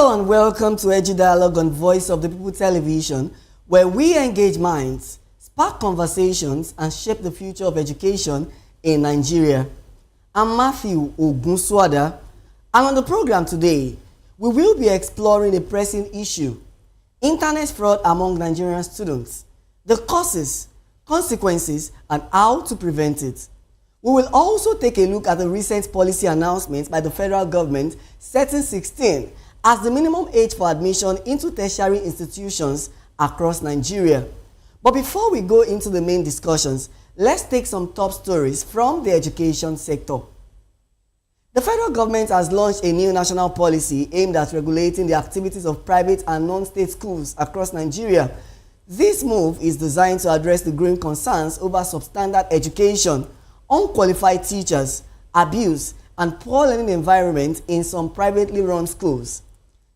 Hello and welcome to Edu-Dialogue on Voice of the People Television, where we engage minds, spark conversations, and shape the future of education in Nigeria. I'm Matthew Ogunswada, and on the program today, we will be exploring a pressing issue: internet fraud among Nigerian students, the causes, consequences, and how to prevent it. We will also take a look at the recent policy announcements by the federal government setting 16 as the minimum age for admission into tertiary institutions across Nigeria. But before we go into the main discussions, let's take some top stories from the education sector. The federal government has launched a new national policy aimed at regulating the activities of private and non-state schools across Nigeria. This move is designed to address the growing concerns over substandard education, unqualified teachers, abuse, and poor learning environment in some privately run schools.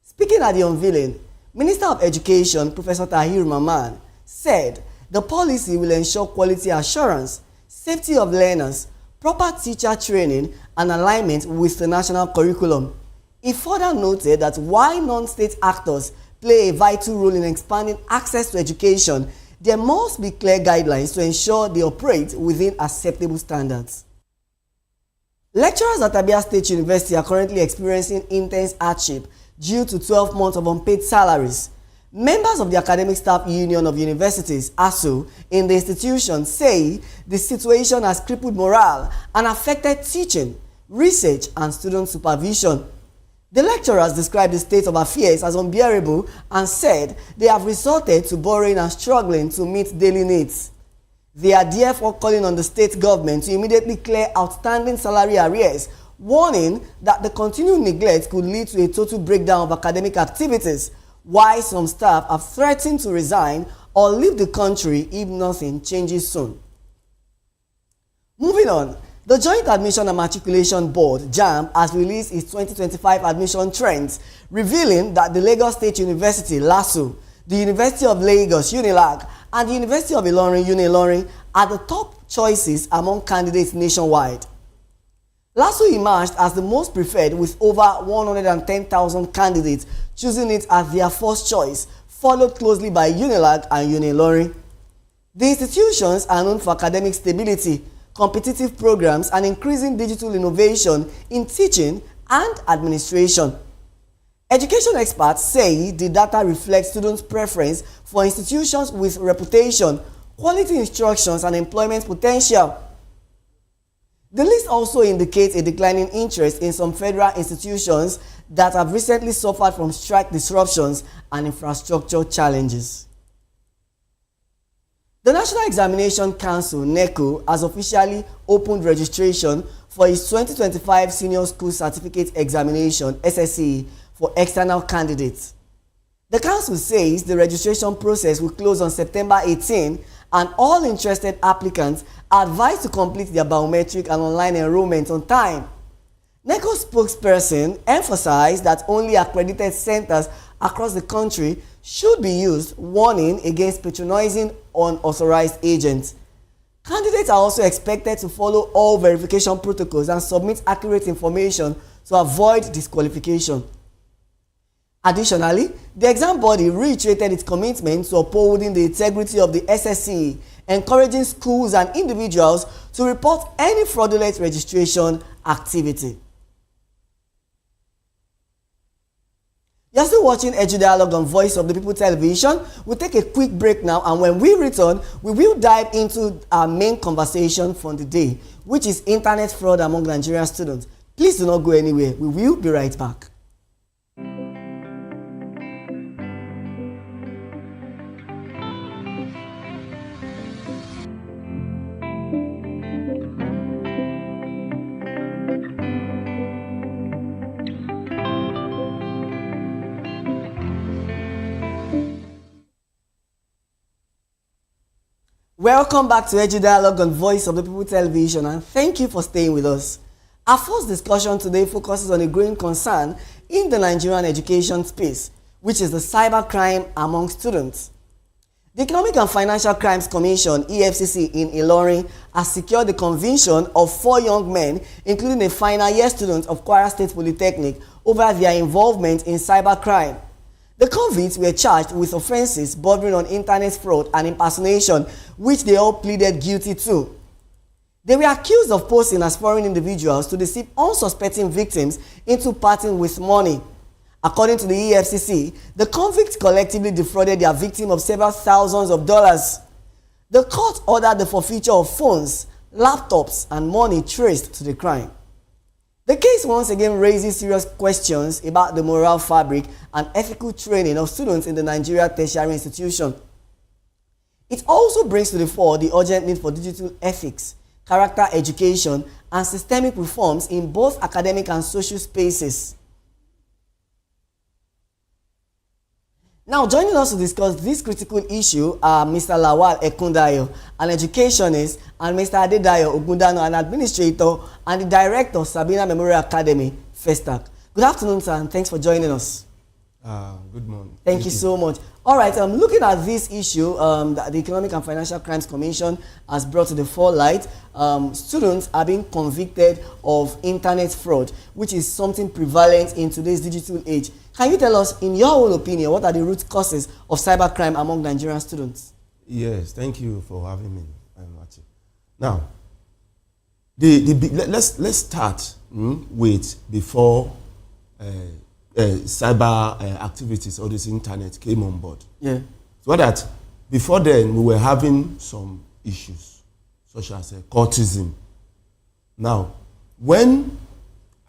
Speaking at the unveiling, Minister of Education, Professor Tahir Mamman, said the policy will ensure quality assurance, safety of learners, proper teacher training, and alignment with the national curriculum. He further noted that while non-state actors play a vital role in expanding access to education, there must be clear guidelines to ensure they operate within acceptable standards. Lecturers at Abia State University are currently experiencing intense hardship due to 12 months of unpaid salaries. Members of the Academic Staff Union of Universities, ASU, in the institution say the situation has crippled morale and affected teaching, research, and student supervision. The lecturers described the state of affairs as unbearable and said they have resorted to borrowing and struggling to meet daily needs. They are therefore calling on the state government to immediately clear outstanding salary arrears, warning that the continued neglect could lead to a total breakdown of academic activities, while some staff have threatened to resign or leave the country if nothing changes soon. Moving on, the Joint Admission and Matriculation Board, JAMB, has released its 2025 admission trends, revealing that the Lagos State University, LASU, the University of Lagos, UNILAG, and the University of Ilorin, UNILORIN, are the top choices among candidates nationwide. LASU emerged as the most preferred with over 110,000 candidates choosing it as their first choice, followed closely by UNILAG and UNILORIN. The institutions are known for academic stability, competitive programs, and increasing digital innovation in teaching and administration. Education experts say the data reflects students' preference for institutions with reputation, quality instructions, and employment potential. The list also indicates a declining interest in some federal institutions that have recently suffered from strike disruptions and infrastructure challenges. The National Examination Council, NECO, has officially opened registration for its 2025 Senior School Certificate Examination, SSCE, for external candidates. The council says the registration process will close on September 18, and all interested applicants are advised to complete their biometric and online enrollment on time. NECO spokesperson emphasized that only accredited centers across the country should be used, warning against patronizing unauthorized agents. Candidates are also expected to follow all verification protocols and submit accurate information to avoid disqualification. Additionally, the exam body reiterated its commitment to upholding the integrity of the SSCE, encouraging schools and individuals to report any fraudulent registration activity. You're still watching Edu-Dialogue on Voice of the People Television. We'll take a quick break now, and when we return, we will dive into our main conversation for the day, which is internet fraud among Nigerian students. Please do not go anywhere. We will be right back. Welcome back to Edu-Dialogue on Voice of the People Television, and thank you for staying with us. Our first discussion today focuses on a growing concern in the Nigerian education space, which is the cybercrime among students. The Economic and Financial Crimes Commission, EFCC, in Ilorin has secured the conviction of 4 young men, including a final year student of Kwara State Polytechnic, over their involvement in cybercrime. The convicts were charged with offences bordering on internet fraud and impersonation, which they all pleaded guilty to. They were accused of posing as foreign individuals to deceive unsuspecting victims into parting with money. According to the EFCC, the convicts collectively defrauded their victim of several thousands of dollars. The court ordered the forfeiture of phones, laptops, and money traced to the crime. The case once again raises serious questions about the moral fabric and ethical training of students in the Nigeria tertiary institution. It also brings to the fore the urgent need for digital ethics, character education, and systemic reforms in both academic and social spaces. Now, joining us to discuss this critical issue are Mr. Lawal Ekundayo, an educationist, and Mr. Adedayo Ogundano, an administrator and the director of Sabina Memorial Academy, FESTAC. Good afternoon, sir, and thanks for joining us. Good morning. Thank you so much. All right, looking at this issue that the Economic and Financial Crimes Commission has brought to the forelight, students are being convicted of internet fraud, which is something prevalent in today's digital age. Can you tell us, in your own opinion, what are the root causes of cybercrime among Nigerian students? Yes, thank you for having me. Now, let's start with before cyber activities or this internet came on board. Yeah. So that before then we were having some issues such as cultism. Now, when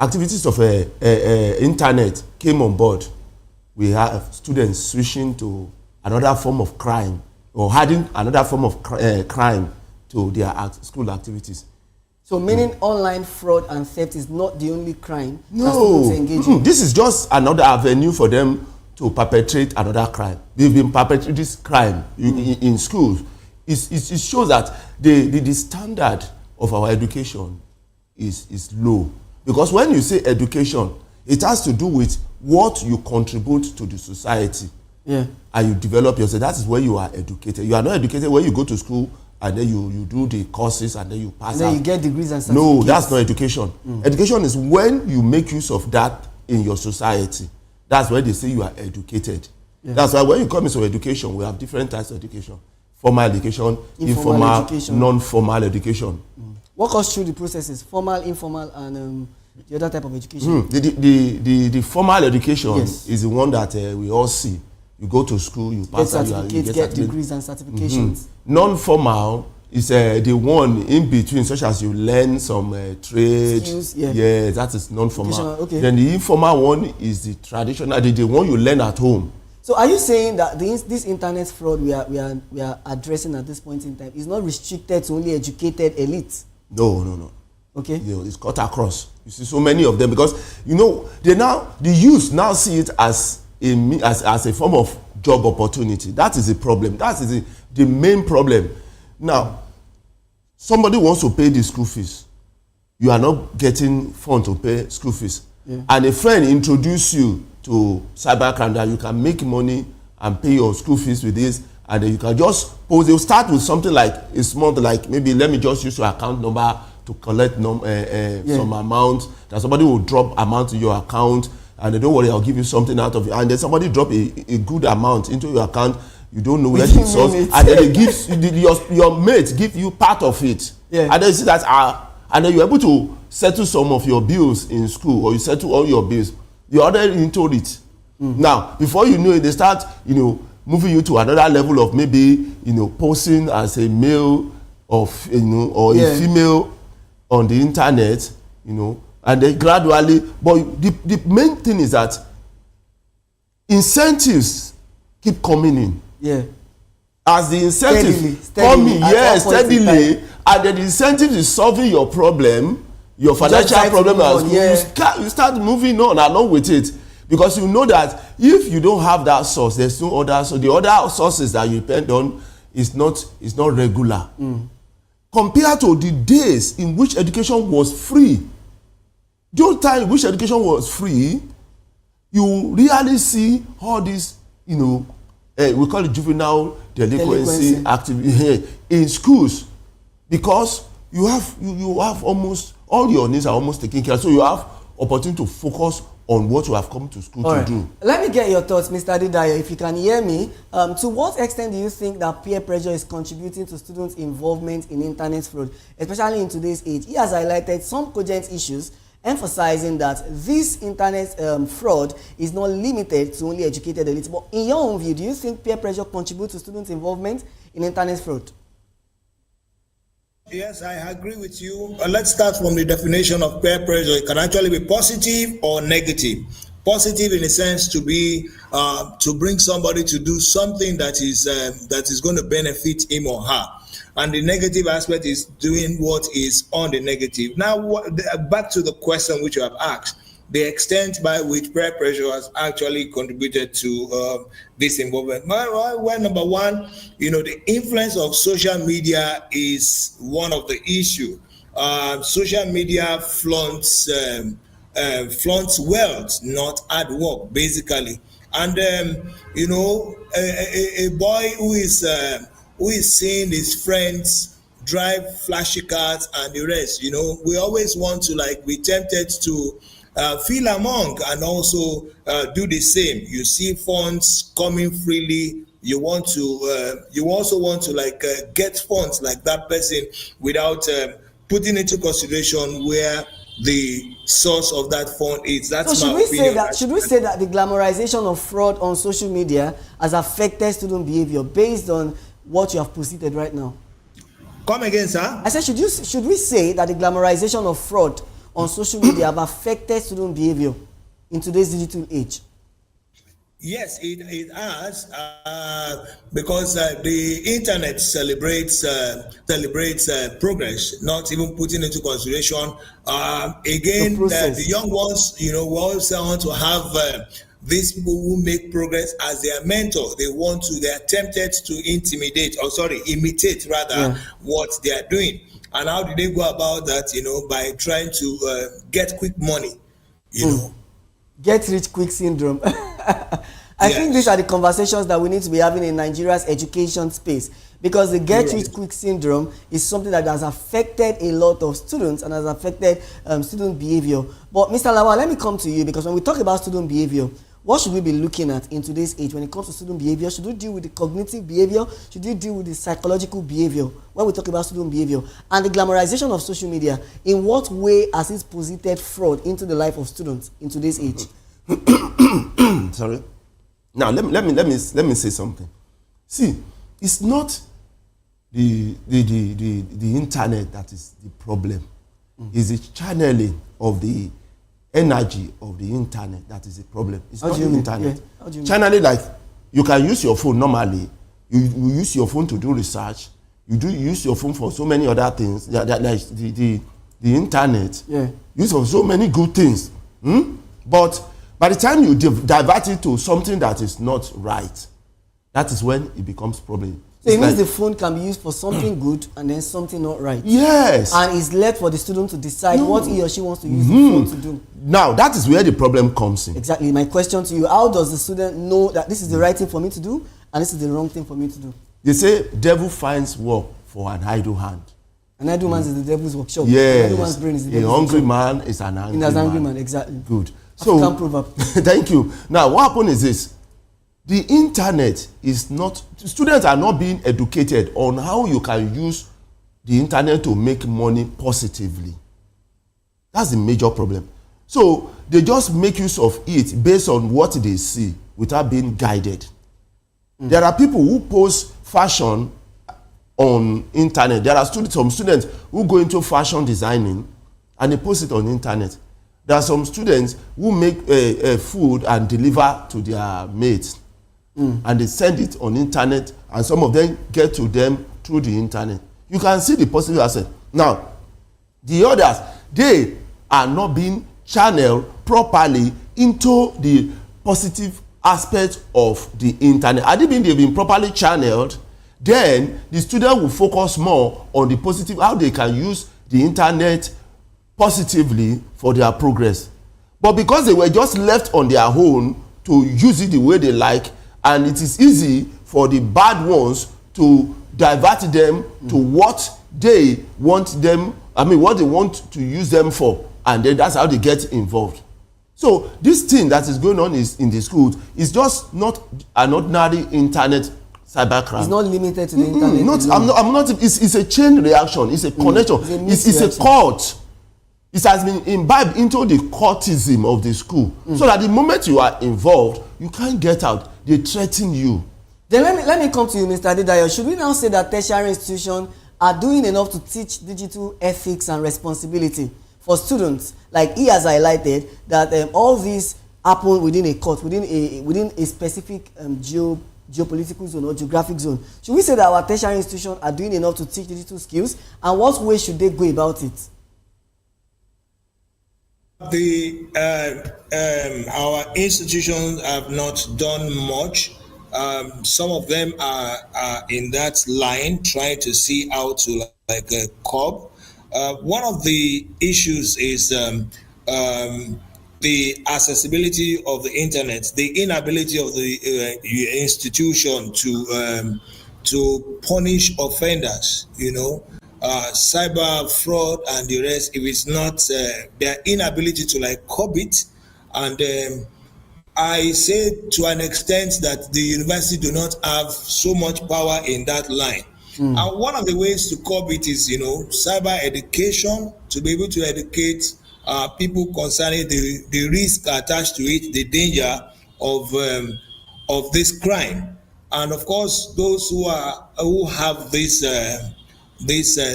activities of internet came on board, we have students switching to another form of crime or adding another form of crime to their school activities. So meaning online fraud and theft is not the only crime that students engage in? This is just another avenue for them to perpetrate another crime. They've been perpetrating this crime in schools. It shows that the standard of our education is low. Because when you say education, it has to do with what you contribute to the society. Yeah. And you develop yourself. That is where you are educated. You are not educated when you go to school and then you do the courses and then you pass out. And then you get degrees and certificates. No, that's not education. Education is when you make use of that in your society. That's why they say you are educated. Yeah. That's why when you come into education, we have different types of education. Formal education, informal education, non-formal education. Walk us through the processes, formal, informal, and the other type of education. The formal education is the one that we all see. You go to school, you pass out, you get degrees and certifications. Non-formal is the one in between, such as you learn some trade. Skills, yeah, that is non-formal. Okay. Then the informal one is the traditional, the one you learn at home. So are you saying that this internet fraud we are addressing at this point in time is not restricted to only educated elites? No. Okay. It's cut across. You see so many of them because the youth now see it as a form of job opportunity. That is the problem. That is the main problem. Now, somebody wants to pay the school fees. You are not getting funds to pay school fees. Yeah. And a friend introduces you to cybercrime that you can make money and pay your school fees with this, and then you can just pose. They'll start with something like a small, like maybe let me just use your account number to collect some amount. That somebody will drop amount to your account, and they don't worry, I'll give you something out of it. And then somebody drop a good amount into your account. You don't know where it's source, and then they give your mates give you part of it. Yeah. And then you see that and then you're able to settle some of your bills in school, or you settle all your bills. You're already into it. Now, before you know it, they start, moving you to another level of maybe, posing as a male or a female on the internet, and then gradually, but the main thing is that incentives keep coming in. Yeah. As the incentives come in, steadily, and then the incentive is solving your problem, your financial problem at school, you start moving on along with it, because you know that if you don't have that source, there's no other. So the other sources that you depend on is not regular. Compared to the days in which education was free, those time in which education was free, you really see all this, we call it juvenile delinquency activity in schools, because you have almost all your needs are almost taken care of, so you have opportunity to focus on what you have come to school to do. Let me get your thoughts, Mr. Edu-Dialogue, if you can hear me. To what extent do you think that peer pressure is contributing to students' involvement in internet fraud, especially in today's age? He has highlighted some cogent issues, emphasizing that this internet fraud is not limited to only educated elites. But in your own view, do you think peer pressure contributes to students' involvement in internet fraud? Yes, I agree with you. Let's start from the definition of peer pressure. It can actually be positive or negative. Positive in a sense to be to bring somebody to do something that is going to benefit him or her. And the negative aspect is doing what is on the negative. Now, back to the question which you have asked, the extent by which peer pressure has actually contributed to this involvement. Well, number one, the influence of social media is one of the issues. Social media flaunts wealth, not hard work, basically. And a boy who is seeing his friends drive flashy cars and the rest, we always want to be tempted to feel among and also do the same. You see funds coming freely. You also want to get funds like that person without putting into consideration where the source of that fund is. That's so my opinion. Should we say that the glamorization of fraud on social media has affected student behavior based on what you have proceeded right now? Come again, sir? I said, should we say that the glamorization of fraud on social media have affected student behavior in today's digital age? Yes, it has, because the internet celebrates progress, not even putting into consideration. The young ones, we also want to have these people who make progress as their mentor. They are tempted to imitate what they are doing. And how do they go about that? By trying to get quick money. Get rich quick syndrome. I think these are the conversations that we need to be having in Nigeria's education space, because the get rich quick syndrome is something that has affected a lot of students and has affected student behavior. But Mr. Lawal, let me come to you, because when we talk about student behavior, what should we be looking at in today's age when it comes to student behavior? Should we deal with the cognitive behavior? Should we deal with the psychological behavior when we talk about student behavior? And the glamorization of social media, in what way has it posited fraud into the life of students in today's age? Sorry. Now let me say something. See, it's not the internet that is the problem. It's the channeling of the energy of the internet that is the problem. It's not the internet. Channeling, like you can use your phone normally. You use your phone to do research. You use your phone for so many other things. Like the internet. Use for so many good things. But by the time you divert it to something that is not right, that is when it becomes problem. So it means the phone can be used for something good and then something not right. Yes. And it's left for the student to decide what he or she wants to use the phone to do. Now, that is where the problem comes in. Exactly. My question to you, how does the student know that this is the right thing for me to do and this is the wrong thing for me to do? They say devil finds work for an idle hand. An idle man is the devil's workshop. Yes. An idle man's brain is the devil's A hungry workshop. man is an angry In an angry man. man, exactly. Good. African proverb. Thank you. Now, what happened is this. The internet is not, students are not being educated on how you can use the internet to make money positively. That's the major problem. So they just make use of it based on what they see without being guided. There are people who post fashion on internet. There are some students who go into fashion designing and they post it on internet. There are some students who make food and deliver to their mates. And they send it on internet, and some of them get to them through the internet. You can see the positive aspect. Now, the others, they are not being channeled properly into the positive aspect of the internet. Had they've been properly channeled, then the student will focus more on the positive, how they can use the internet positively for their progress. But because they were just left on their own to use it the way they like, and it is easy for the bad ones to divert them to what they want them, what they want to use them for, and then that's how they get involved. So this thing that is going on is in the schools is just not an ordinary internet cybercrime. It's not limited to the internet. I'm not. It's a chain reaction. It's a connection. It's a cult. It has been imbibed into the cultism of the school, so that the moment you are involved, you can't get out. They threaten you. Then let me come to you, Mr. Edu-Dialogue. Should we now say that tertiary institutions are doing enough to teach digital ethics and responsibility for students? Like he has highlighted that all these happen within a court, within a specific geopolitical zone or geographic zone. Should we say that our tertiary institutions are doing enough to teach digital skills, and what way should they go about it? Our institutions have not done much. Some of them are in that line, trying to see how to curb. One of the issues is the accessibility of the internet, the inability of the institution to punish offenders. Cyber fraud and the rest. If it's not their inability to curb it, and I say to an extent that the university do not have so much power in that line. And one of the ways to curb it is, cyber education, to be able to educate people concerning the risk attached to it, the danger of this crime, and of course those who have these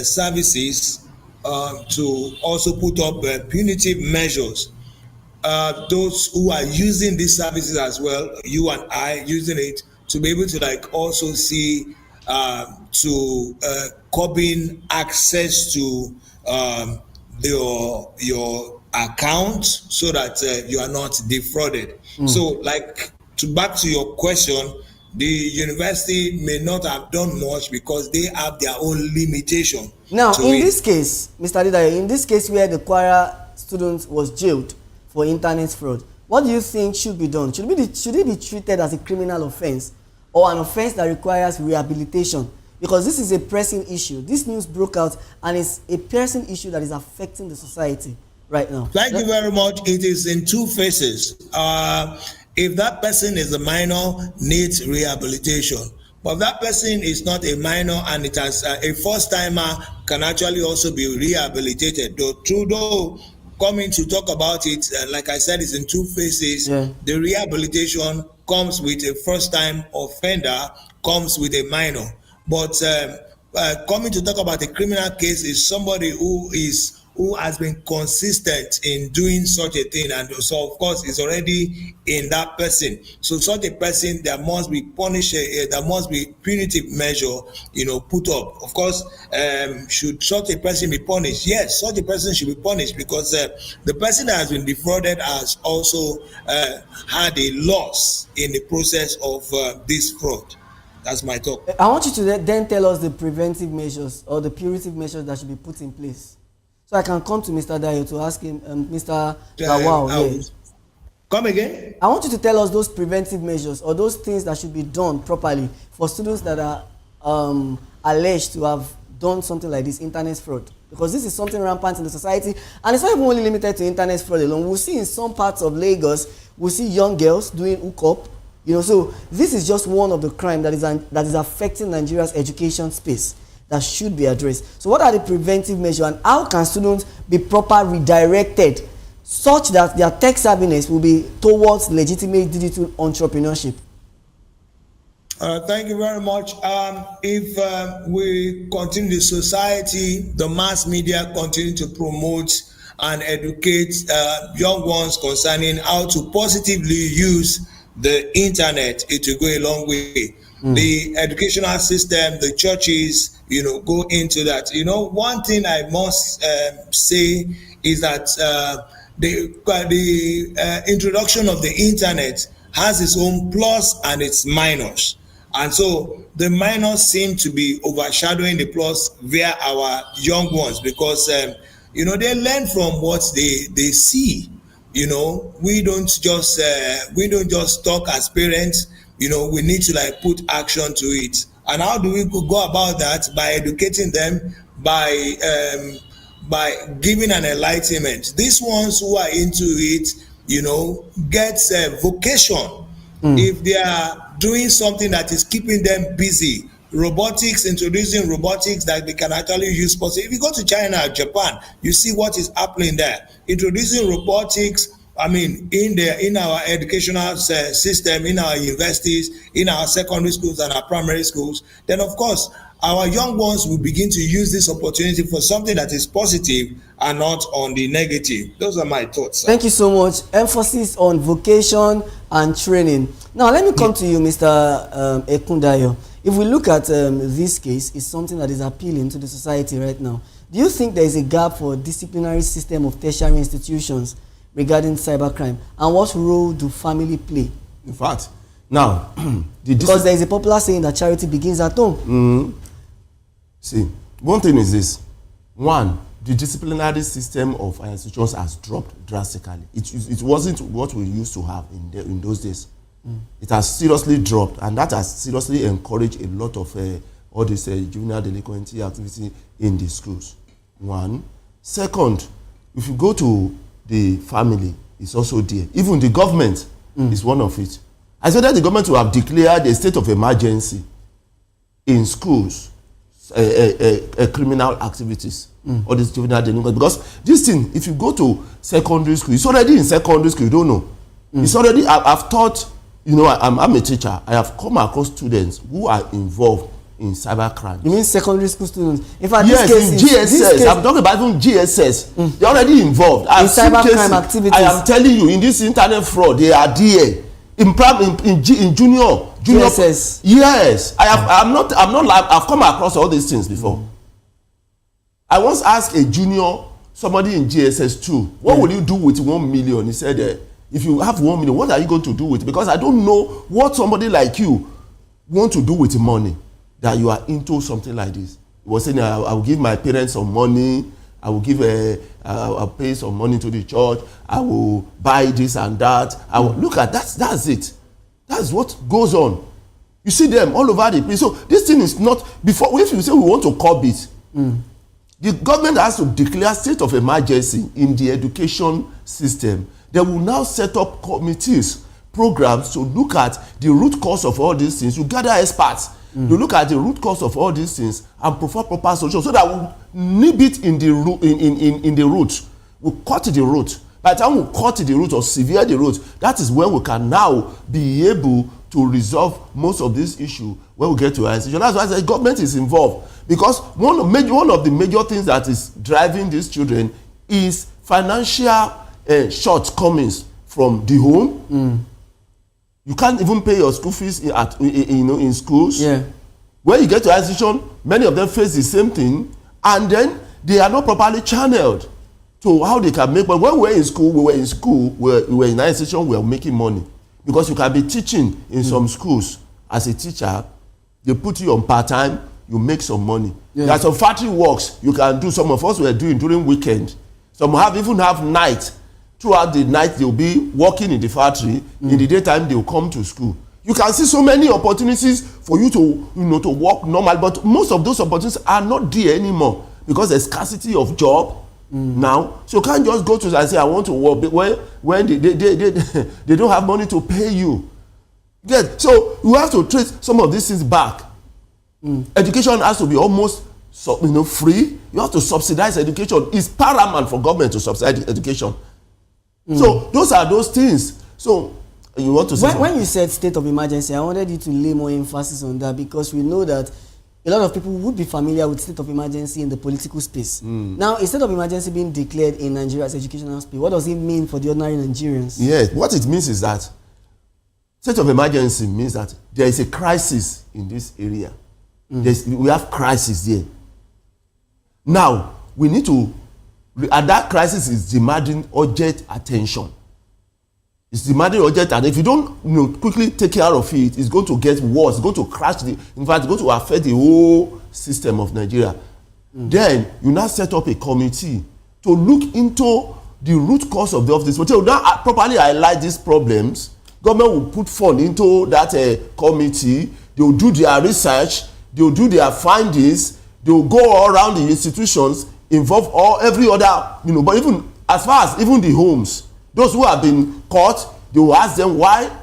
services to also put up punitive measures. Those who are using these services as well, you and I using it, to be able to also see to curbing access to your account, so that you are not defrauded. So back to your question, the university may not have done much because they have their own limitation. Now, in this case, Mr. Edu-Dialogue, in this case where the Kwara student was jailed for internet fraud, what do you think should be done? Should it be treated as a criminal offense or an offense that requires rehabilitation? Because this is a pressing issue. This news broke out and it's a pressing issue that is affecting the society right now. Thank you very much. It is in two phases. If that person is a minor, needs rehabilitation. But if that person is not a minor and it has a first timer, can actually also be rehabilitated. Though coming to talk about it, like I said, is in two phases. Yeah. The rehabilitation comes with a first time offender, comes with a minor. But coming to talk about a criminal case is somebody who has been consistent in doing such a thing, and so of course is already in that person. So such a person, there must be there must be punitive measure, put up. Of course, should such a person be punished? Yes, such a person should be punished, because the person that has been defrauded has also had a loss in the process of this fraud. That's my talk. I want you to then tell us the preventive measures or the punitive measures that should be put in place. So I can come to Mr. Dayo to ask him, Mr. Lawal. Yes. Come again? I want you to tell us those preventive measures or those things that should be done properly for students that are alleged to have done something like this, internet fraud. Because this is something rampant in the society, and it's not even only limited to internet fraud alone. We'll see in some parts of Lagos, we'll see young girls doing hookup. So this is just one of the crime that is affecting Nigeria's education space that should be addressed. So what are the preventive measures, and how can students be properly redirected such that their tech savviness will be towards legitimate digital entrepreneurship? Thank you very much. If we continue, the society, the mass media continue to promote and educate young ones concerning how to positively use the internet, it will go a long way. The educational system, the churches, go into that. One thing I must say is that the introduction of the internet has its own plus and its minus. And so the minus seem to be overshadowing the plus via our young ones, because, they learn from what they see. We don't just talk as parents. we need to like put action to it. And how do we go about that? By educating them, by giving an enlightenment. These ones who are into it, get a vocation. If they are doing something that is keeping them busy, introducing robotics that they can actually use. If you go to China or Japan, you see what is happening there. Introducing robotics, in our educational system, in our universities, in our secondary schools and our primary schools, then of course, our young ones will begin to use this opportunity for something that is positive and not on the negative. Those are my thoughts, sir. Thank you so much. Emphasis on vocation and training. Now, let me come to you, Mr. Ekundayo. If we look at this case, it's something that is appealing to the society right now. Do you think there is a gap for disciplinary system of tertiary institutions regarding cybercrime? And what role do family play? In fact, now, because there is a popular saying that charity begins at home. See, one thing is this. One, the disciplinary system of our institutions has dropped drastically. It wasn't what we used to have in those days. It has seriously dropped, and that has seriously encouraged a lot of all this juvenile delinquency activity in the schools. One. Second, if you go to the family, it's also there. Even the government is one of it. I said that the government will have declared a state of emergency in schools, criminal activities, all these juvenile delinquency. Because this thing, if you go to secondary school, it's already in secondary school, you don't know. It's already, I've taught, I'm a teacher. I have come across students who are involved in cybercrime. You mean secondary school students? In fact, yes, in GSS. I'm talking about even GSS. They're already involved. In cybercrime activities. I am telling you, in this internet fraud, they are there. In junior GSS. Yes, I'm not I've come across all these things before. I once asked a junior, somebody in GSS 2, what will you do with 1 million? He said, if you have 1 million, what are you going to do with it? Because I don't know what somebody like you want to do with money, that you are into something like this. He was saying, I will give my parents some money, I will give I'll pay some money to the church, I will buy this and that. I will look at that's it. That's what goes on. You see them all over the place. So this thing is not, before, if you say we want to curb it, the government has to declare state of emergency in the education system. They will now set up committees, programs to look at the root cause of all these things. You gather experts to look at the root cause of all these things and provide proper solutions so that we nib it in the root. In the root, we cut the root. By the time we cut the root or sever the root, that is when we can now be able to resolve most of this issue when we get to our institution. That's why the government is involved, because one of the major things that is driving these children is financial shortcomings from the home. You can't even pay your school fees in schools. Yeah. When you get to our institution, many of them face the same thing, and then they are not properly channeled to how they can make. But when we were in school, we were in our institution, we were making money. Because you can be teaching in some schools as a teacher, they put you on part-time, you make some money. Yeah. There are some factory works you can do. Some of us were doing during weekend. Some even have night. Throughout the night, they'll be working in the factory. In the daytime, they'll come to school. You can see so many opportunities for you to, to work normal, but most of those opportunities are not there anymore because there's scarcity of job now. So you can't just go to and say, I want to work when they don't have money to pay you. Yeah. So you have to trace some of these things back. Education has to be almost free. You have to subsidize education. It's paramount for government to subsidize education. So those are those things. So you want to say when you said state of emergency, I wanted you to lay more emphasis on that, because we know that a lot of people would be familiar with state of emergency in the political space. Now, a state of emergency being declared in Nigeria's educational space, what does it mean for the ordinary Nigerians? Yes, what it means is that state of emergency means that there is a crisis in this area. We have crisis there. Now, we need to, and that crisis is demanding urgent attention. It's demanding urgent, and if you don't quickly take care of it, it's going to get worse. It's going to crash in fact, it's going to affect the whole system of Nigeria. Then you now set up a committee to look into the root cause of this. But you now properly highlight these problems government will put fund into that committee. They will do their research, they will do their findings, they will go all around the institutions, involve every other, but even as far as even the homes, those who have been caught, they will ask them why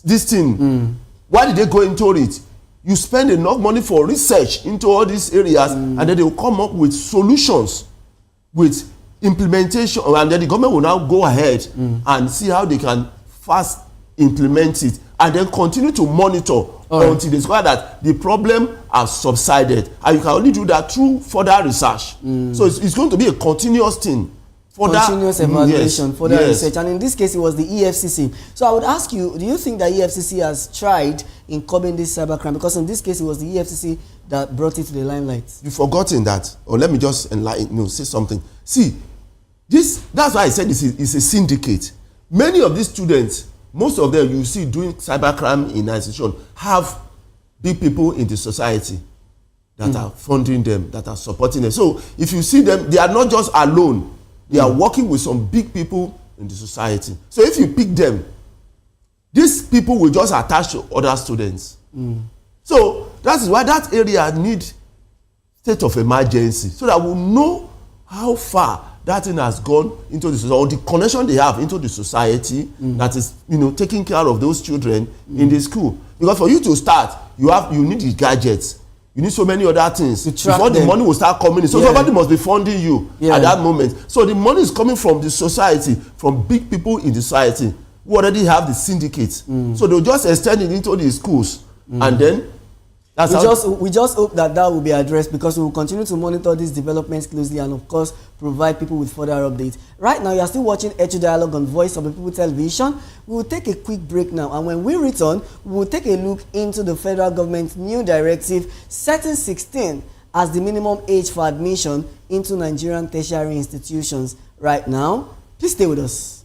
this thing, why did they go into it? You spend enough money for research into all these areas, and then they will come up with solutions, with implementation, and then the government will now go ahead and see how they can fast implement it, and then continue to monitor until they discover that the problem has subsided. And you can only do that through further research. So it's going to be a continuous thing. Continuous evaluation, further research. And in this case, it was the EFCC. So I would ask you, do you think that EFCC has tried in curbing this cybercrime? Because in this case, it was the EFCC that brought it to the limelight. You've forgotten that. Or let me just say something. See, that's why I said it's a syndicate. Many of these students, most of them you see doing cybercrime in an institution, have big people in the society that are funding them, that are supporting them. So if you see them, they are not just alone. They are working with some big people in the society. So if you pick them, these people will just attach to other students. So that is why that area needs state of emergency, so that we'll know how far that thing has gone into the society, or the connection they have into the society that is, taking care of those children in the school. Because for you to start, you need the gadgets. You need so many other things before the money will start coming in. So somebody must be funding you at that moment. So the money is coming from the society, from big people in the society who already have the syndicates. So they'll just extend it into the schools, and then we just hope that will be addressed, because we will continue to monitor these developments closely and of course provide people with further updates. Right now you are still watching Edu-Dialogue on Voice of the People Television. We will take a quick break now, and when we return we will take a look into the federal government's new directive setting 16 as the minimum age for admission into Nigerian tertiary institutions. Right now, please stay with us.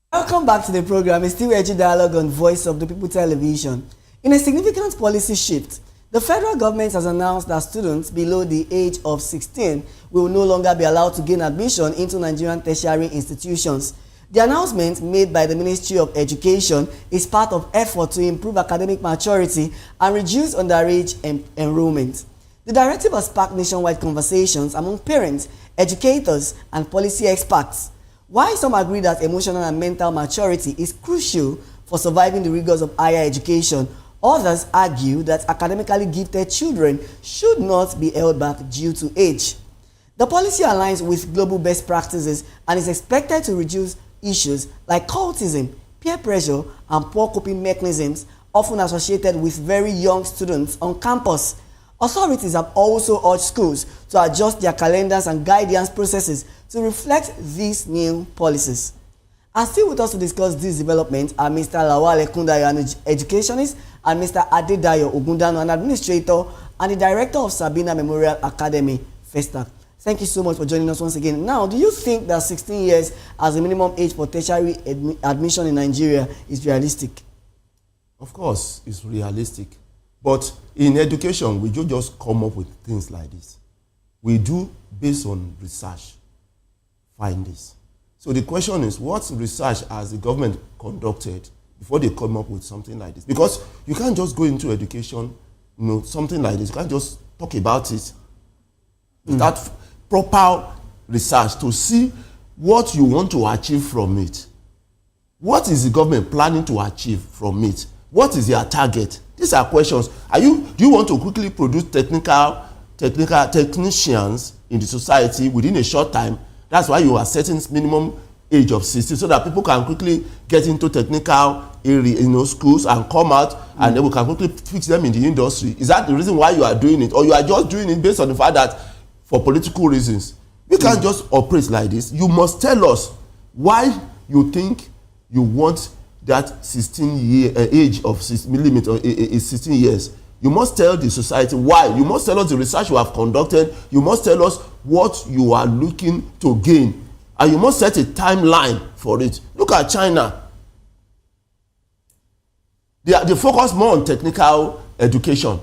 Welcome back to the program. It's still Edu-Dialogue on Voice of the People Television. In a significant policy shift, the federal government has announced that students below the age of 16 will no longer be allowed to gain admission into Nigerian tertiary institutions. The announcement made by the Ministry of Education is part of effort to improve academic maturity and reduce underage enrollment. The directive has sparked nationwide conversations among parents, educators, and policy experts. While some agree that emotional and mental maturity is crucial for surviving the rigors of higher education, others argue that academically gifted children should not be held back due to age. The policy aligns with global best practices and is expected to reduce issues like cultism, peer pressure, and poor coping mechanisms often associated with very young students on campus. Authorities have also urged schools to adjust their calendars and guidance processes to reflect these new policies. And still with us to discuss this development are Mr. Lawal Ekundayo, an educationist, and Mr. Adedayo Ogundanu, an administrator and the director of Sabina Memorial Academy, FESTAC. Thank you so much for joining us once again. Now, do you think that 16 years as the minimum age for tertiary admission in Nigeria is realistic? Of course, it's realistic. But in education, we don't just come up with things like this. We do based on research findings. So the question is, what research has the government conducted before they come up with something like this? Because you can't just go into education, something like this. You can't just talk about it without proper research to see what you want to achieve from it. What is the government planning to achieve from it? What is their target? These are questions. Do you want to quickly produce technicians in the society within a short time? That's why you are setting minimum age of 60, so that people can quickly get into technical area, schools, and come out, and then we can quickly fix them in the industry. Is that the reason why you are doing it, or you are just doing it based on the fact that for political reasons? We can't just operate like this. You must tell us why you think you want that 16-year age of limit, or 16 years. You must tell the society why. You must tell us the research you have conducted. You must tell us what you are looking to gain. And you must set a timeline for it. Look at China. They focus more on technical education.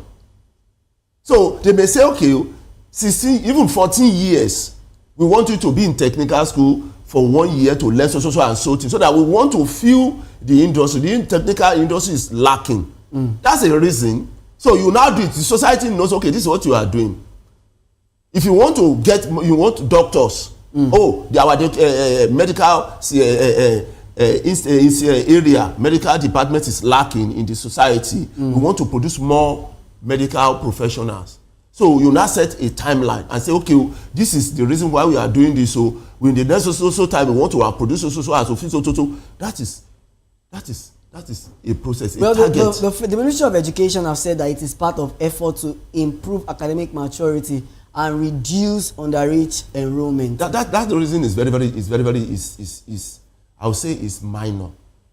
So they may say, okay, 16, even 14 years, we want you to be in technical school for 1 year to learn so and so thing, so that we want to fuel the industry. The technical industry is lacking. That's a reason. So you now do it. The society knows, okay, this is what you are doing. If you want to get, you want doctors. Oh, our medical area, medical department is lacking in the society. We want to produce more medical professionals. So you now set a timeline and say, okay, this is the reason why we are doing this. So when the next so time we want to produce so that is a process. Well, a target. the Ministry of Education have said that it is part of effort to improve academic maturity and reduce underage enrollment. That the reason is very I would say is minor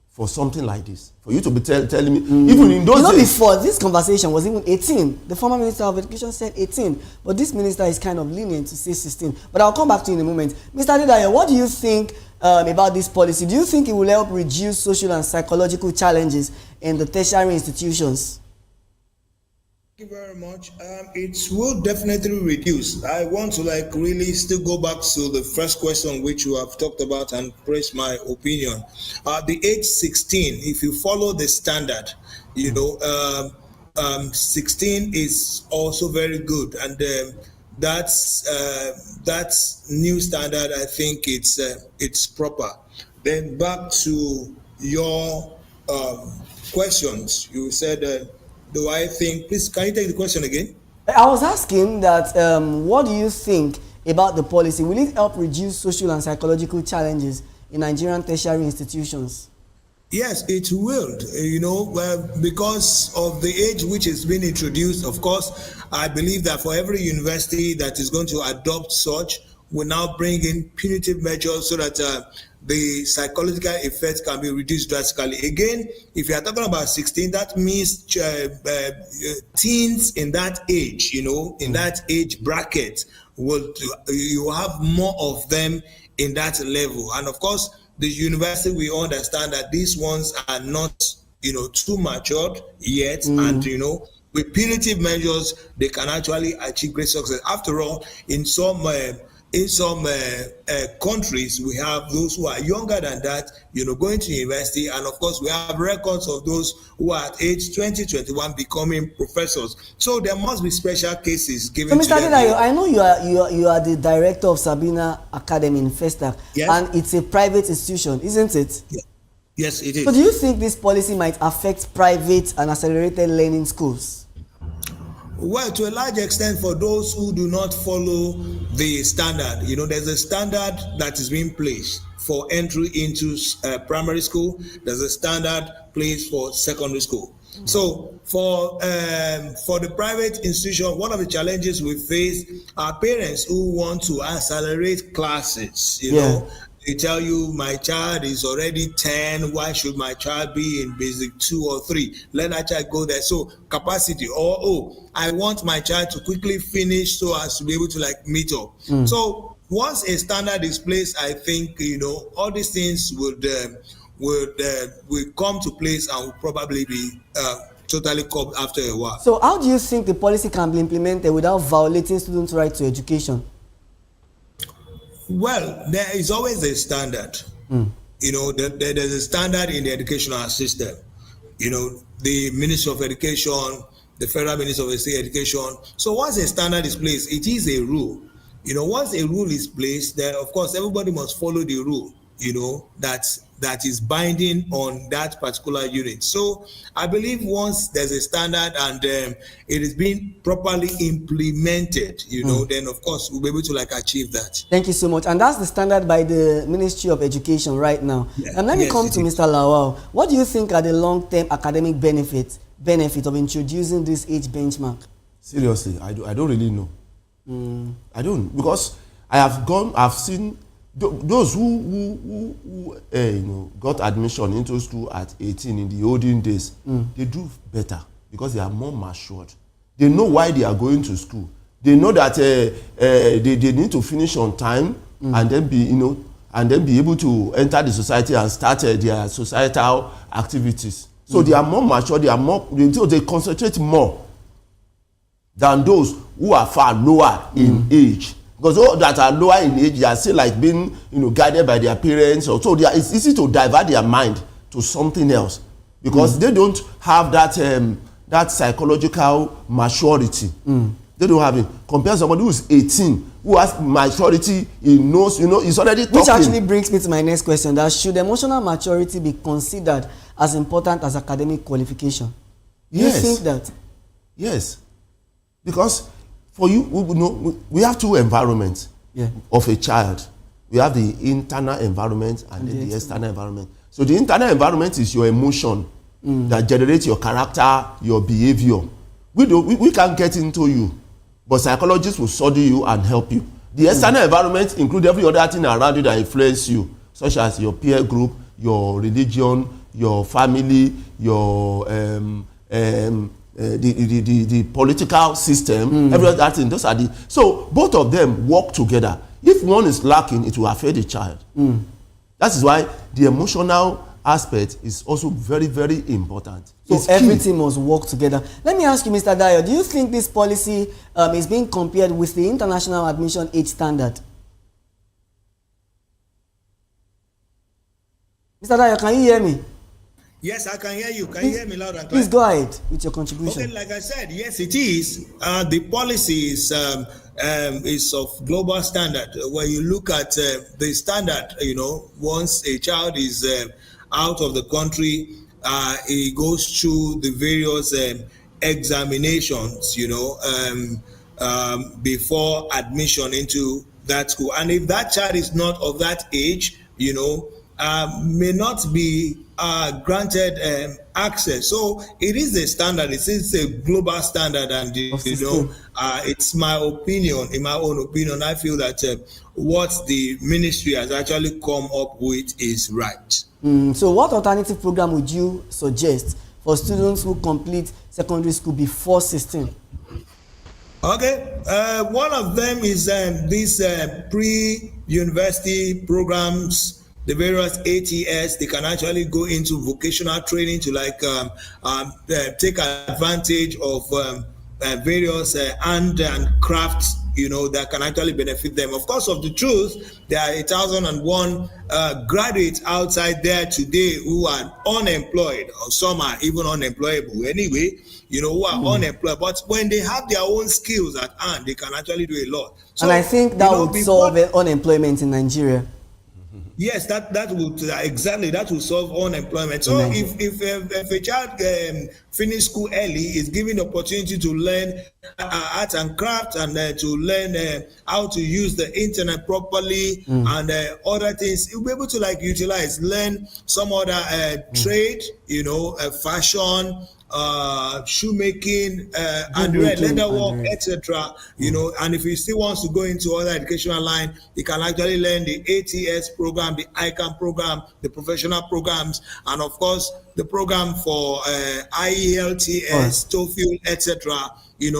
for something like this. For you to be telling me, even in those days. Before this conversation was even 18. The former Minister of Education said 18, but this minister is kind of lenient to say 16. But I'll come back to you in a moment. Mr. Edu-Dialogue, what do you think about this policy? Do you think it will help reduce social and psychological challenges in the tertiary institutions? Thank you very much. It will definitely reduce. I want to really still go back to the first question which you have talked about and praise my opinion. The age 16, if you follow the standard, 16 is also very good, and that's new standard. I think it's proper. Then back to your questions. You said. Do I think, please, can you take the question again? I was asking that, what do you think about the policy? Will it help reduce social and psychological challenges in Nigerian tertiary institutions? Yes, it will, because of the age which is being introduced. Of course, I believe that for every university that is going to adopt such, will now bring in punitive measures so that the psychological effects can be reduced drastically. Again, if you are talking about 16, that means teens in that age, in that age bracket, you have more of them in that level. And of course, the university, we understand that these ones are not, too matured yet, and with punitive measures, they can actually achieve great success. After all, in some countries, we have those who are younger than that, going to university, and of course we have records of those who are at age 20, 21 becoming professors. So there must be special cases given. So Mr. Edu-Dialogue, I know you are the director of Sabina Academy in Festac, yes, and it's a private institution, isn't it? Yes, it is. So do you think this policy might affect private and accelerated learning schools? Well, to a large extent, for those who do not follow the standard, there's a standard that is being placed for entry into primary school. There's a standard placed for secondary school. So for the private institution, one of the challenges we face are parents who want to accelerate classes. They tell you, my child is already 10, why should my child be in basic 2 or 3? Let that child go there. So capacity, or I want my child to quickly finish so as to be able to meet up. So once a standard is placed, I think all these things would come to place and will probably be totally curbed after a while. So how do you think the policy can be implemented without violating students' right to education? Well, there is always a standard. There's a standard in the educational system. The Ministry of Education, the Federal Ministry of State Education. So once a standard is placed, it is a rule. Once a rule is placed, then of course everybody must follow the rule. That is binding on that particular unit. So I believe once there's a standard and it is being properly implemented, then of course we'll be able to achieve that. Thank you so much. And that's the standard by the Ministry of Education right now. Yeah. And let me come to Mr. Lawal. What do you think are the long-term academic benefits of introducing this age benchmark? Seriously, I don't really know. I don't, because I've seen those who got admission into school at 18 in the olden days, they do better because they are more matured. They know why they are going to school. They know that they need to finish on time and then be able to enter the society and start their societal activities. So they are more mature. They concentrate more than those who are far lower in age. Because those that are lower in age, they are still like being guided by their parents. So it's easy to divert their mind to something else because they don't have that psychological maturity. They don't have it. Compare somebody who is 18, who has maturity, he knows, he's already talking. Which actually brings me to my next question, that should emotional maturity be considered as important as academic qualification? Yes. Do you think that? Yes. Because for you, we have two environments of a child. We have the internal environment and then the external environment. So the internal environment is your emotion that generates your character, your behavior. We can't get into you, but psychologists will study you and help you. The external environment includes every other thing around you that influence you, such as your peer group, your religion, your family, your the political system, every other thing. Those are so both of them work together. If one is lacking, it will affect the child. That is why the emotional aspect is also very, very important. So everything must work together. Let me ask you, Mr. Dayo, do you think this policy is being compared with the international admission age standard? Mr. Dayo, can you hear me? Yes, I can hear you. Can you hear me loud and clear? Please go ahead with your contribution. Okay, like I said, yes, it is. The policy is of global standard. When you look at the standard, once a child is out of the country, he goes through the various examinations, before admission into that school. And if that child is not of that age, may not be granted access. So it is a standard. It is a global standard, and it's my opinion. In my own opinion, I feel that what the ministry has actually come up with is right. So what alternative program would you suggest for students who complete secondary school before 16? Okay, one of them is these pre-university programs. The various ATS, they can actually go into vocational training to take advantage of various hand and crafts, that can actually benefit them. Of course, of the truth, there are 1,001 graduates outside there today who are unemployed, or some are even unemployable anyway, who are unemployed. But when they have their own skills at hand, they can actually do a lot. So, and I think that would solve unemployment in Nigeria. Yes, that will solve unemployment. So if a child finish school early, is given the opportunity to learn art and craft and to learn how to use the internet properly and other things, he'll be able to learn some other trade, fashion, shoemaking, and leather work, etc. And if he still wants to go into other educational line, he can actually learn the ATS program, the ICANN program, the professional programs, and of course the program for IELTS, TOEFL, etc.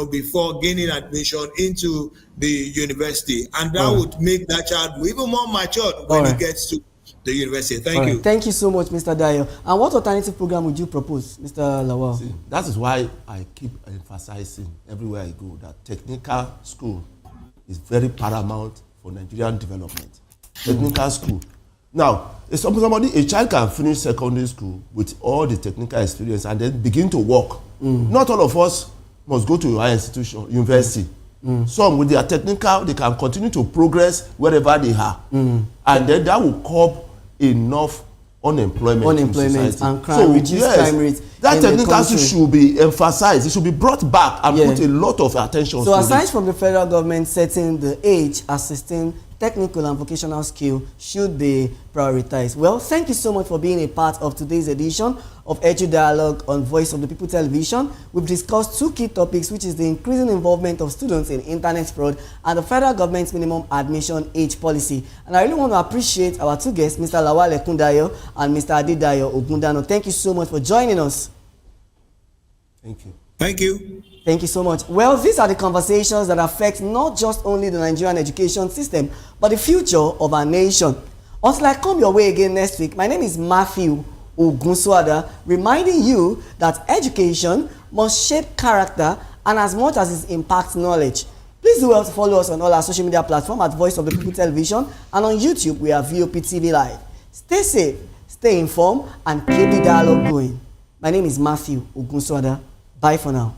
Before gaining admission into the university, and that would make that child even more matured when he gets to the university. Thank you. Thank you so much, Mr. Dayo. And what alternative program would you propose, Mr. Lawal? See, that is why I keep emphasizing everywhere I go that technical school is very paramount for Nigerian development. Technical school. Now, a child can finish secondary school with all the technical experience and then begin to work. Not all of us must go to a higher institution, university. Some with their technical, they can continue to progress wherever they are. And then that will curb enough unemployment in society. And crime, reduce crime rates. That technical should be emphasized. It should be brought back and put a lot of attention to it. So aside from the federal government setting the age as 16, technical and vocational skill should be prioritized. Well, thank you so much for being a part of today's edition of Edu-Dialogue on Voice of the People Television. We've discussed two key topics, which is the increasing involvement of students in internet fraud and the federal government's minimum admission age policy. And I really want to appreciate our two guests, Mr. Lawal Ekundayo and Mr. Adedayo Ogundano. Thank you so much for joining us. Thank you. Thank you. Thank you so much. Well, these are the conversations that affect not just only the Nigerian education system, but the future of our nation. Until I come your way again next week, my name is Matthew Ogunswada, reminding you that education must shape character and as much as it impacts knowledge. Please do well to follow us on all our social media platforms at Voice of the People Television, and on YouTube we are VOP TV Live. Stay safe, stay informed, and keep the dialogue going. My name is Matthew Ogunswada. Bye for now.